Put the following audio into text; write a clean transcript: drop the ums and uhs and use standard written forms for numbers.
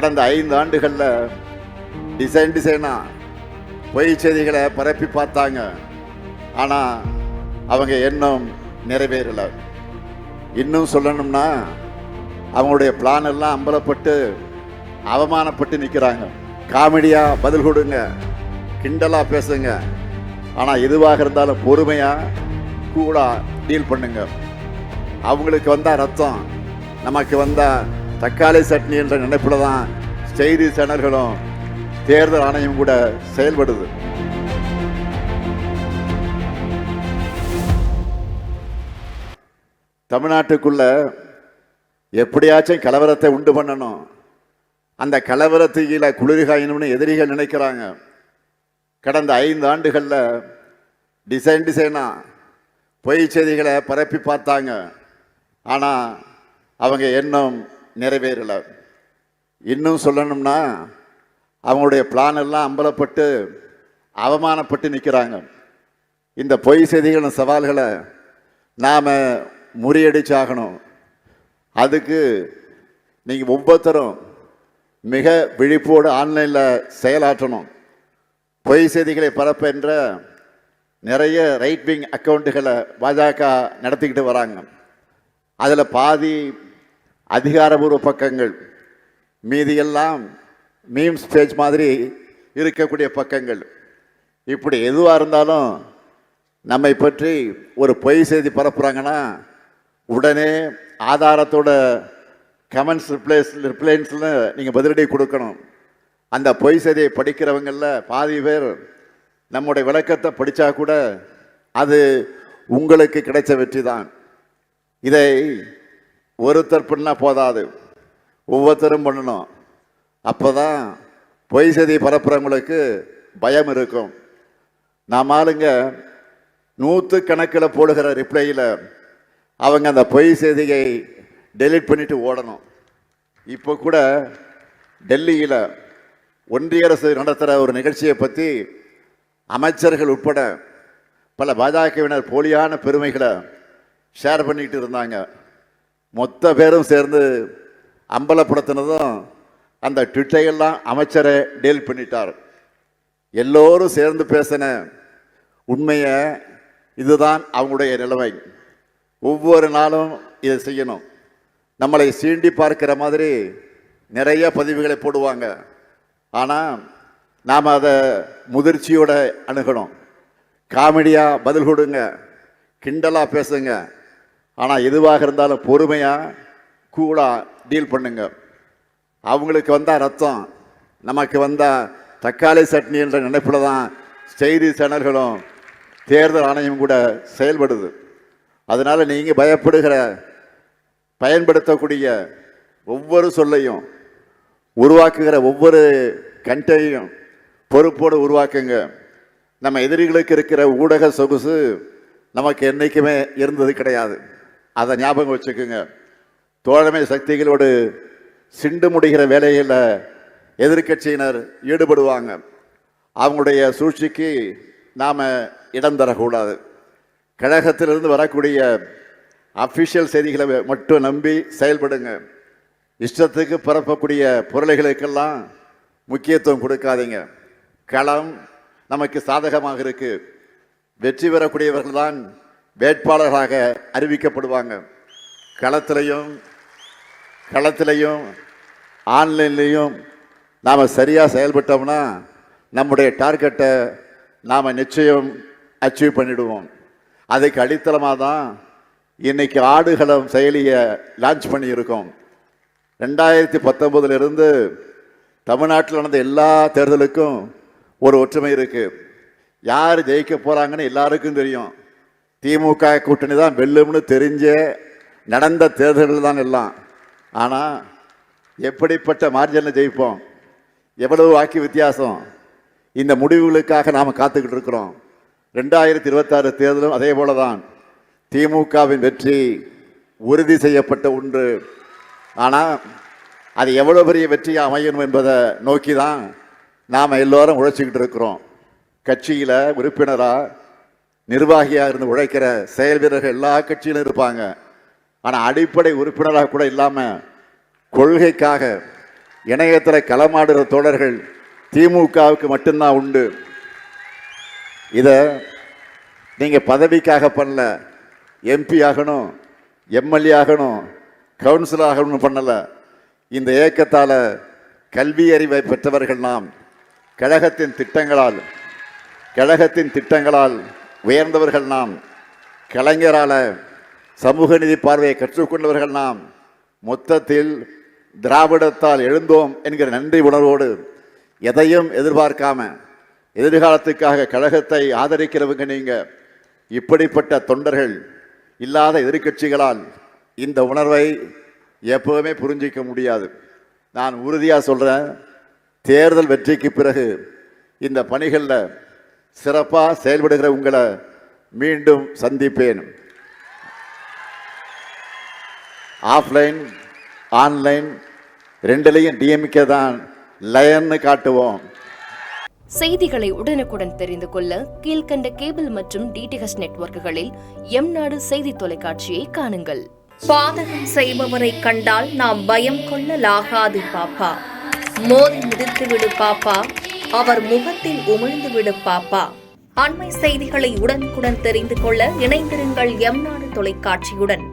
கடந்த 5 ஆண்டுகளில் டிசைனா பொய் செய்திகளை பரப்பி பார்த்தாங்க. ஆனால் அவங்க எண்ணம் நிறைவேறலை. இன்னும் சொல்லணும்னா அவங்களுடைய பிளான் எல்லாம் அம்பலப்பட்டு அவமானப்பட்டு நிற்கிறாங்க. காமெடியாக பதில் கொடுங்க, கிண்டலாக பேசுங்க, ஆனால் எதுவாக இருந்தாலும் பொறுமையாக கூலாக டீல் பண்ணுங்க. அவங்களுக்கு வந்தால் ரத்தம், நமக்கு வந்தால் தக்காளி சட்னி என்ற நினைப்பில் தான் செய்தி சேனல்களும் தேர்தல் ஆணையம் கூட செயல்படுது. தமிழ்நாட்டுக்குள்ள எப்படியாச்சும் கலவரத்தை உண்டு பண்ணணும், அந்த கலவரத்துக்கு குளிர்காயணும்னு எதிரிகள் நினைக்கிறாங்க. கடந்த 5 ஆண்டுகளில் டிசைனா பொய் செய்திகளை பரப்பி பார்த்தாங்க. ஆனால் அவங்க எண்ணம் நிறைவேறலை. இன்னும் சொல்லணும்னா அவங்களுடைய பிளான் எல்லாம் அம்பலப்பட்டு அவமானப்பட்டு நிற்கிறாங்க. இந்த பொய் செய்திகளின் சவால்களை நாம் முறியடிச்சாகணும். அதுக்கு நீங்கள் ஒவ்வொருத்தரும் மிக விழிப்போடு ஆன்லைனில் செயலாற்றணும். பொய் செய்திகளை பரப்புகின்ற நிறைய ரைட் விங் அக்கௌண்ட்டுகளை பாஜக நடத்திக்கிட்டு வராங்க. அதில் பாதி அதிகாரபூர்வ பக்கங்கள், மீதியெல்லாம் மீம்ஸ் பேஜ் மாதிரி இருக்கக்கூடிய பக்கங்கள். இப்படி எதுவாக இருந்தாலும் நம்மை பற்றி ஒரு பொய் செய்தி பரப்புகிறாங்கன்னா உடனே ஆதாரத்தோட கமெண்ட்ஸ் ரிப்ளைன்ஸில் நீங்கள் பதிலடி கொடுக்கணும். அந்த பொய் செய்தியை படிக்கிறவங்களில் பாதி பேர் நம்முடைய விளக்கத்தை படித்தா கூட அது உங்களுக்கு கிடைச்ச வெற்றி தான். இதை ஒருத்தர் பண்ணால் போதாது, ஒவ்வொருத்தரும் பண்ணணும். அப்போ தான் பொய் செய்தி பரப்புறவங்களுக்கு பயம் இருக்கும். நாம் ஆளுங்க 100 கணக்கில் போடுகிற ரிப்ளையில் அவங்க அந்த பொய் செய்தியை டெலீட் பண்ணிட்டு ஓடணும். இப்போ கூட டெல்லியில் ஒன்றிய அரசு நடத்துகிற ஒரு நிகழ்ச்சியை பற்றி அமைச்சர்கள் உட்பட பல பாஜகவினர் போலியான பெருமைகளை ஷேர் பண்ணிக்கிட்டு இருந்தாங்க. மொத்த பேரும் சேர்ந்து அம்பலப்படுத்தினதும் அந்த ட்விட்டையெல்லாம் அமைச்சரை டீல் பண்ணிட்டார். எல்லோரும் சேர்ந்து பேசின உண்மையை இதுதான் அவங்களுடைய நிலைமை. ஒவ்வொரு நாளும் இதை செய்யணும். நம்மளை சீண்டி பார்க்கிற மாதிரி நிறைய பதிவுகளை போடுவாங்க. ஆனால் நாம் அதை முதிர்ச்சியோட அணுகணும். காமெடியாக பதில் கொடுங்க, கிண்டலாக பேசுங்க, ஆனால் எதுவாக இருந்தாலும் பொறுமையாக கூலாக டீல் பண்ணுங்க. அவங்களுக்கு வந்தால் ரத்தம், நமக்கு வந்தால் தக்காளி சட்னி என்ற நினைப்பில் தான் செய்தி சேனல்களும் தேர்தல் ஆணையம் கூட செயல்படுது. அதனால் நீங்கள் பயன்படுத்தக்கூடிய ஒவ்வொரு சொல்லையும், உருவாக்குகிற ஒவ்வொரு கண்டையும் பொறுப்போடு உருவாக்குங்க. நம்ம எதிரிகளுக்கு இருக்கிற ஊடக சொகுசு நமக்கு என்றைக்குமே இருந்தது கிடையாது. அதை ஞாபகம் வச்சுக்கோங்க. தோழமை சக்திகளோடு சிண்டு முடிகிற வேலையில் எதிர்கட்சியினர் ஈடுபடுவாங்க. அவங்களுடைய சூழ்ச்சிக்கு நாம் இடம் தரக்கூடாது. கழகத்திலிருந்து வரக்கூடிய அஃபிஷியல் செய்திகளை மட்டும் நம்பி செயல்படுங்க. இஷ்டத்துக்கு பரப்பக்கூடிய பொருளைகளுக்கெல்லாம் முக்கியத்துவம் கொடுக்காதீங்க. களம் நமக்கு சாதகமாக இருக்கு. வெற்றி பெறக்கூடியவர்கள் தான் வேட்பாளர்களாக அறிவிக்கப்படுவாங்க. களத்திலையும் ஆன்லைன்லேயும் நாம் சரியாக செயல்பட்டோம்னா நம்முடைய டார்கெட்டை நாம் நிச்சயம் அச்சீவ் பண்ணிடுவோம். அதுக்கு அடித்தளமாக தான் இன்னைக்கு ஆடுகளம் செயலியை லான்ச் பண்ணியிருக்கோம். 2019 தமிழ்நாட்டில் நடந்த எல்லா தேர்தலுக்கும் ஒரு ஒற்றுமை இருக்குது. யார் ஜெயிக்க போகிறாங்கன்னு எல்லாருக்கும் தெரியும். திமுக கூட்டணி தான் வெல்லும்னு தெரிஞ்ச நடந்த தேர்தல்கள் தான் எல்லாம். ஆனால் எப்படிப்பட்ட மார்ஜினில் ஜெயிப்போம், எவ்வளவு வாக்கு வித்தியாசம், இந்த முடிவுகளுக்காக நாம் காத்துக்கிட்டு இருக்கிறோம். 2026 தேர்தலும் அதே போல தான். திமுகவின் வெற்றி உறுதி செய்யப்பட்ட ஒன்று. ஆனால் அது எவ்வளோ பெரிய வெற்றியாக அமையணும் என்பதை நோக்கி தான் நாம் எல்லோரும் உழைச்சிக்கிட்டு இருக்கிறோம். கட்சியில் உறுப்பினராக நிர்வாகியாக இருந்து உழைக்கிற செயல் வீரர்கள் எல்லா கட்சியிலும் இருப்பாங்க. ஆனால் அடிப்படை உறுப்பினராக கூட இல்லாமல் கொள்கைக்காக இணையத்தில் களமாடுற தோழர்கள் திமுகவுக்கு மட்டும்தான் உண்டு. இதை நீங்கள் பதவிக்காக பண்ணல, எம்பி ஆகணும், எம்எல்ஏ ஆகணும், கவுன்சிலர் ஆகணும்னு பண்ணலை. இந்த இயக்கத்தால் கல்வி அறிவை பெற்றவர்கள் நாம். கழகத்தின் திட்டங்களால் உயர்ந்தவர்கள் நாம். கலைஞரால் சமூக நீதி பார்வையை கற்றுக்கொண்டவர்கள் நாம். மொத்தத்தில் திராவிடத்தால் எழுந்தோம் என்கிற நன்றி உணர்வோடு எதையும் எதிர்பார்க்காம எதிர்காலத்துக்காக கழகத்தை ஆதரிக்கிறவங்க நீங்க. இப்படிப்பட்ட தொண்டர்கள் இல்லாத எதிர்க்கட்சிகளால் இந்த உணர்வை எப்பவுமே புரிஞ்சிக்க முடியாது. நான் உறுதியாக சொல்கிறேன், தேர்தல் வெற்றிக்கு பிறகு இந்த பணிகளில் சிறப்பாக செயல்படுகிற உங்களை மீண்டும் சந்திப்பேன். ஆஃப்லைன் ஆன்லைன் ரெண்டுலையும் டிஎம்கே தான் லயன்னு காட்டுவோம். செய்திகளை உடனுக்குடன் தெரிந்து கொள்ள கீழ்கண்ட கேபிள் மற்றும் டிடிஹெச் நெட்வொர்க்குகளில் எம்நாடு செய்தி தொலைக்காட்சியை காணுங்கள். பாதகம் செய்பவரை கண்டால் நாம் பயம் கொள்ளலாகாது பாப்பா. மோதி மிதித்து விடு பாப்பா, அவர் முகத்தில் உமிழ்ந்து விடு பாப்பா. அண்மை செய்திகளை உடனுக்குடன் தெரிந்து கொள்ள இணைந்திருங்கள் எம்நாடு தொலைக்காட்சியுடன்.